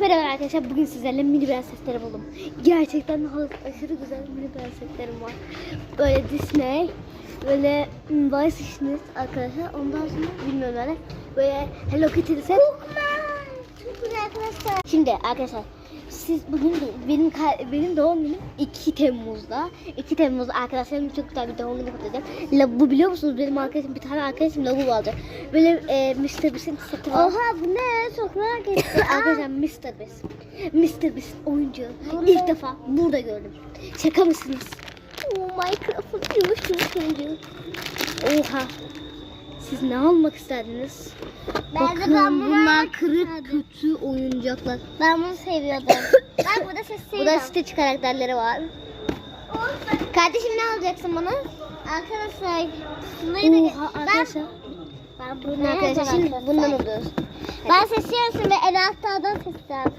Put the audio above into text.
Merhaba arkadaşlar, bugün sizlerle mini prensesleri buldum. Gerçekten aşırı güzel mini prenseslerim var. Böyle Disney, böyle Weißschnitt arkadaşlar. Ondan sonra bilmiyorum öyle. Böyle Hello Kitty set. Çok güzel arkadaşlar. Şimdi arkadaşlar, siz bugün benim doğum günüm 2 Temmuz'da. 2 Temmuz'da arkadaşlarım çok güzel bir doğum günü kutlayacağım. Labu biliyor musunuz? Benim arkadaşım, bir tane arkadaşım Labu alacak. Böyle Mr. Beast'in seti var. Oha, bu ne? Çok merak ettim. Arkadaşlar Mr. Beast. Mr. Beast oyuncu. İlk defa burada gördüm. Şaka mısınız? Minecraft'ın yumuş oyuncu. Oha. Siz ne almak isterdiniz? Bakın bunlar kırık kötü oyuncaklar. Ben bunu seviyordum. Ben burada Bu da Stitch karakterleri var. Kardeşim ne alacaksın bana? Arkadaşlar. Oha arkadaşlar. Ben bunu arkadaşlar şimdi bundan alıyoruz. Ben seçiyorum ve en alttadan seçeceğim.